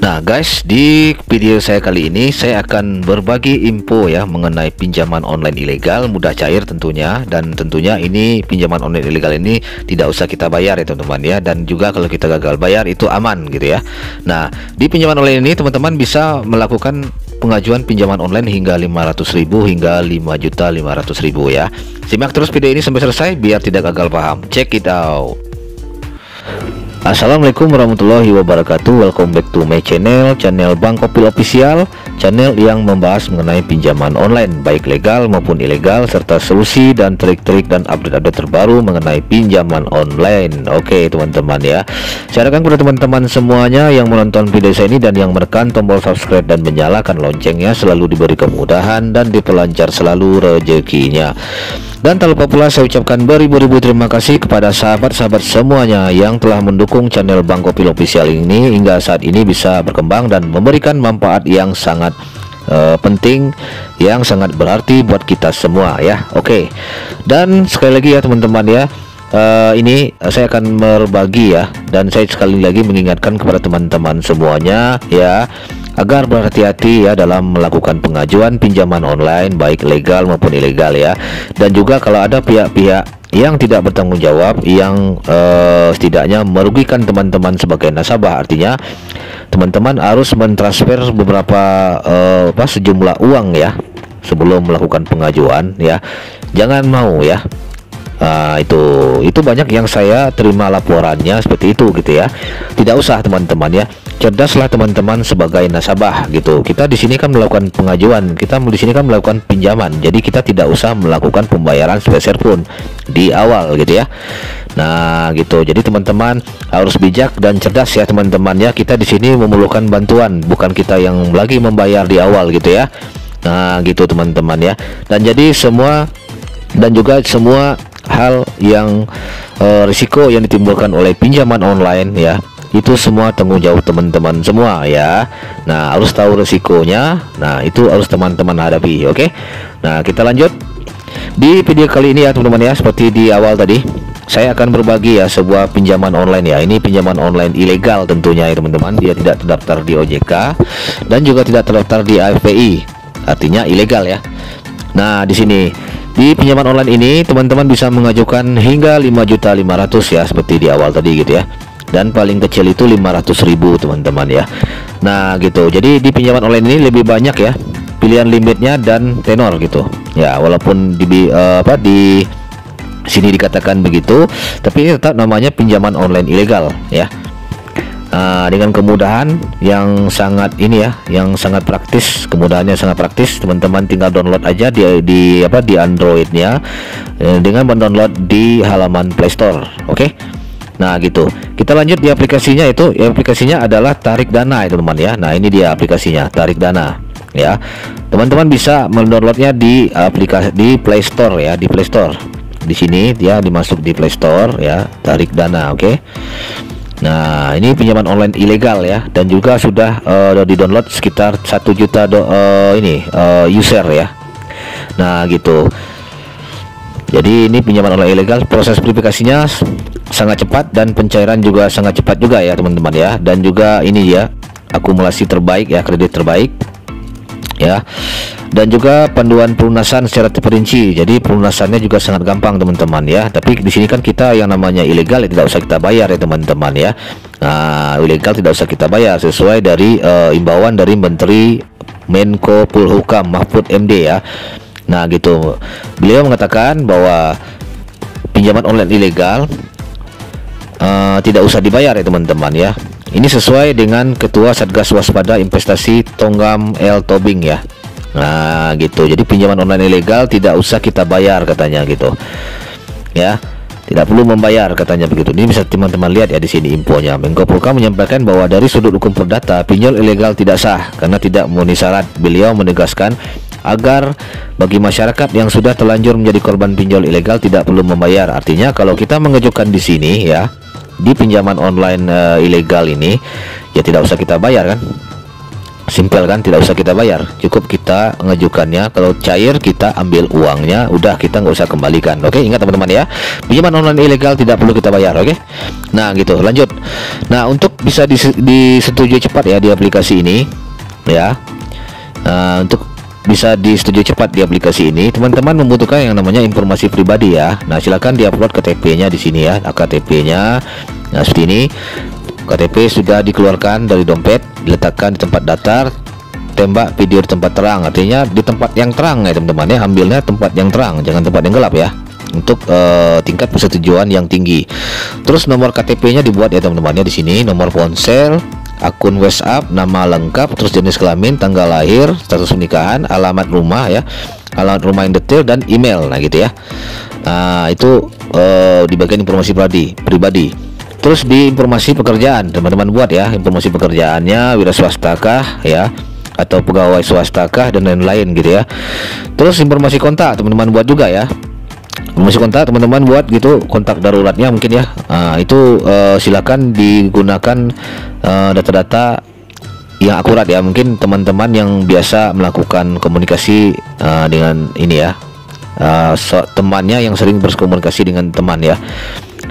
Nah guys, di video saya kali ini saya akan berbagi info ya mengenai pinjaman online ilegal mudah cair tentunya, dan tentunya ini pinjaman online ilegal ini tidak usah kita bayar ya teman-teman ya, dan juga kalau kita gagal bayar itu aman gitu ya. Nah, di pinjaman online ini teman-teman bisa melakukan pengajuan pinjaman online hingga 500.000 hingga 5.500.000 ya. Simak terus video ini sampai selesai biar tidak gagal paham. Check it out. Assalamualaikum warahmatullahi wabarakatuh. Welcome back to my channel Bang Kopil Official, channel yang membahas mengenai pinjaman online baik legal maupun ilegal, serta solusi dan trik-trik dan update-update terbaru mengenai pinjaman online. Oke teman-teman ya, saya harapkan kepada teman-teman semuanya yang menonton video saya ini dan yang menekan tombol subscribe dan menyalakan loncengnya selalu diberi kemudahan dan diperlancar selalu rezekinya. Dan tak lupa pula saya ucapkan beribu-ribu terima kasih kepada sahabat-sahabat semuanya yang telah mendukung channel Bang Kopil Official ini hingga saat ini bisa berkembang dan memberikan manfaat yang sangat penting, yang sangat berarti buat kita semua ya. Oke. Dan sekali lagi ya teman-teman ya, ini saya akan berbagi ya, dan saya sekali lagi mengingatkan kepada teman-teman semuanya ya, agar berhati-hati ya dalam melakukan pengajuan pinjaman online baik legal maupun ilegal ya. Dan juga kalau ada pihak-pihak yang tidak bertanggung jawab yang setidaknya merugikan teman-teman sebagai nasabah, artinya teman-teman harus mentransfer beberapa sejumlah uang ya sebelum melakukan pengajuan ya. Jangan mau ya. Itu banyak yang saya terima laporannya seperti itu gitu ya. Tidak usah teman-teman ya, cerdaslah teman-teman sebagai nasabah gitu. Kita di sini kan melakukan pengajuan, kita di sini kan melakukan pinjaman, jadi kita tidak usah melakukan pembayaran sepeser pun di awal gitu ya. Nah gitu, jadi teman-teman harus bijak dan cerdas ya teman-teman ya. Kita di sini memerlukan bantuan, bukan kita yang lagi membayar di awal gitu ya. Nah gitu teman-teman ya. Dan jadi semua hal yang risiko yang ditimbulkan oleh pinjaman online ya, itu semua tanggung jawab teman-teman semua ya. Nah harus tahu risikonya, nah itu harus teman-teman hadapi. Oke. Nah kita lanjut di video kali ini ya teman-teman ya. Seperti di awal tadi saya akan berbagi ya sebuah pinjaman online ya. Ini pinjaman online ilegal tentunya ya teman-teman. Dia tidak terdaftar di OJK dan juga tidak terdaftar di AFPI, artinya ilegal ya. Nah di sini di pinjaman online ini teman-teman bisa mengajukan hingga 5.500.000 ya, seperti di awal tadi gitu ya. Dan paling kecil itu 500.000 teman-teman ya. Nah gitu, jadi di pinjaman online ini lebih banyak ya pilihan limitnya dan tenor gitu ya. Walaupun di sini dikatakan begitu, tapi ini tetap namanya pinjaman online ilegal ya. Dengan kemudahan yang sangat ini ya, yang sangat praktis, kemudahannya sangat praktis. Teman-teman tinggal download aja di Androidnya dengan mendownload di halaman Play Store. Oke. Nah gitu, kita lanjut di aplikasinya. Itu aplikasinya adalah Tarik Dana ya teman-teman ya. Nah ini dia aplikasinya, Tarik Dana ya. Teman-teman bisa mendownloadnya di aplikasi di Play Store ya, di Play Store. Di sini dia dimasuk di Play Store ya, Tarik Dana. Oke. Nah ini pinjaman online ilegal ya, dan juga sudah di-download sekitar 1 juta user ya. Nah gitu, jadi ini pinjaman online ilegal, proses verifikasinya sangat cepat dan pencairan juga sangat cepat juga ya teman-teman ya. Dan juga ini ya akumulasi terbaik ya, kredit terbaik ya. Dan juga panduan pelunasan secara terperinci, jadi pelunasannya juga sangat gampang teman-teman ya. Tapi di sini kan kita yang namanya ilegal ya, tidak usah kita bayar ya teman-teman ya. Nah ilegal tidak usah kita bayar, sesuai dari imbauan dari Menteri Menko Polhukam Mahfud MD ya. Nah gitu, beliau mengatakan bahwa pinjaman online ilegal tidak usah dibayar ya teman-teman ya. Ini sesuai dengan Ketua Satgas Waspada Investasi Tonggam L. Tobing ya. Nah gitu, jadi pinjaman online ilegal tidak usah kita bayar katanya gitu ya, tidak perlu membayar katanya begitu. Ini bisa teman-teman lihat ya di sini infonya. Menko Polhukam menyampaikan bahwa dari sudut hukum perdata pinjol ilegal tidak sah karena tidak memenuhi syarat. Beliau menegaskan agar bagi masyarakat yang sudah terlanjur menjadi korban pinjol ilegal tidak perlu membayar. Artinya kalau kita mengajukan di sini ya, di pinjaman online ilegal ini ya tidak usah kita bayar kan. Simpel kan, tidak usah kita bayar, cukup kita mengajukannya. Kalau cair kita ambil uangnya, udah kita nggak usah kembalikan. Oke, ingat teman-teman ya, pinjaman online ilegal tidak perlu kita bayar. Oke, nah gitu, lanjut. Nah, untuk bisa disetujui cepat ya di aplikasi ini ya, untuk bisa disetujui cepat di aplikasi ini, teman-teman membutuhkan yang namanya informasi pribadi ya. Nah, silakan diupload KTP-nya di sini ya, KTP-nya. Nah, seperti ini. KTP sudah dikeluarkan dari dompet, diletakkan di tempat datar, tembak video di tempat terang. Artinya di tempat yang terang ya teman-teman ya, ambilnya tempat yang terang, jangan tempat yang gelap ya, untuk tingkat persetujuan yang tinggi. Terus nomor KTP-nya dibuat ya teman-teman ya, di sini nomor ponsel, akun WhatsApp, nama lengkap, terus jenis kelamin, tanggal lahir, status pernikahan, alamat rumah ya, alamat rumah yang detail, dan email. Nah gitu ya. Nah itu di bagian informasi pribadi. Terus di informasi pekerjaan, teman-teman buat ya, informasi pekerjaannya, wira swastakah ya, atau pegawai swastakah, dan lain-lain gitu ya. Terus informasi kontak teman-teman buat juga ya, informasi kontak teman-teman buat gitu, kontak daruratnya mungkin ya. Itu silakan digunakan data-data yang akurat ya. Mungkin teman-teman yang biasa melakukan komunikasi dengan ini ya, temannya yang sering berkomunikasi dengan teman ya,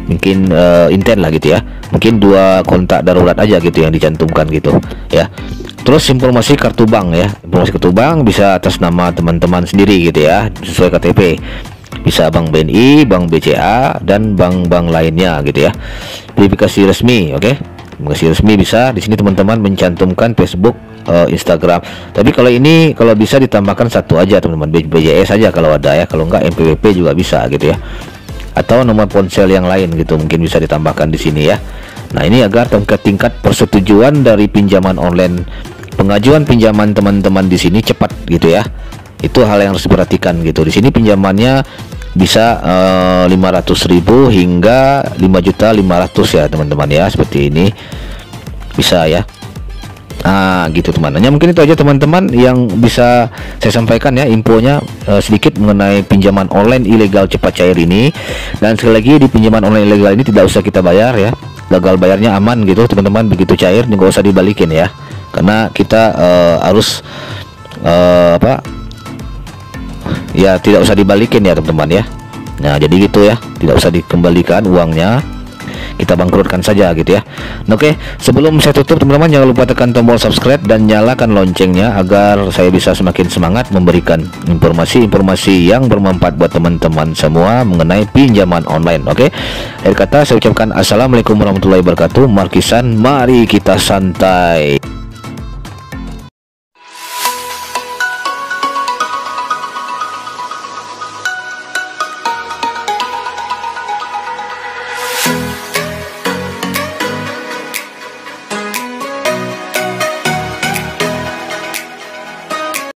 mungkin intent lah gitu ya, mungkin 2 kontak darurat aja gitu yang dicantumkan gitu ya. Terus informasi kartu bank ya, informasi kartu bank bisa atas nama teman-teman sendiri gitu ya, sesuai KTP, bisa bank BNI, bank BCA, dan bank-bank lainnya gitu ya. Verifikasi resmi, oke. Verifikasi resmi bisa di sini teman-teman mencantumkan Facebook, Instagram. Tapi kalau ini kalau bisa ditambahkan 1 aja teman-teman, BJS saja kalau ada ya, kalau enggak NPWP juga bisa gitu ya, atau nomor ponsel yang lain gitu, mungkin bisa ditambahkan di sini ya. Nah, ini agar tingkat persetujuan dari pinjaman online, pengajuan pinjaman teman-teman di sini cepat gitu ya. Itu hal yang harus diperhatikan gitu. Di sini pinjamannya bisa 500.000 hingga 5.500.000 ya teman-teman ya, seperti ini bisa ya. Nah gitu teman, hanya mungkin itu aja teman-teman yang bisa saya sampaikan ya, infonya sedikit mengenai pinjaman online ilegal cepat cair ini. Dan sekali lagi, di pinjaman online ilegal ini tidak usah kita bayar ya, gagal bayarnya aman gitu teman-teman, begitu cair nggak usah dibalikin ya, karena kita harus apa ya, tidak usah dibalikin ya teman-teman ya. Nah jadi gitu ya, tidak usah dikembalikan uangnya, kita bangkrutkan saja gitu ya. Oke, sebelum saya tutup teman-teman, jangan lupa tekan tombol subscribe dan nyalakan loncengnya agar saya bisa semakin semangat memberikan informasi-informasi yang bermanfaat buat teman-teman semua mengenai pinjaman online. Oke, akhir kata saya ucapkan assalamualaikum warahmatullahi wabarakatuh. Markisan, mari kita santai.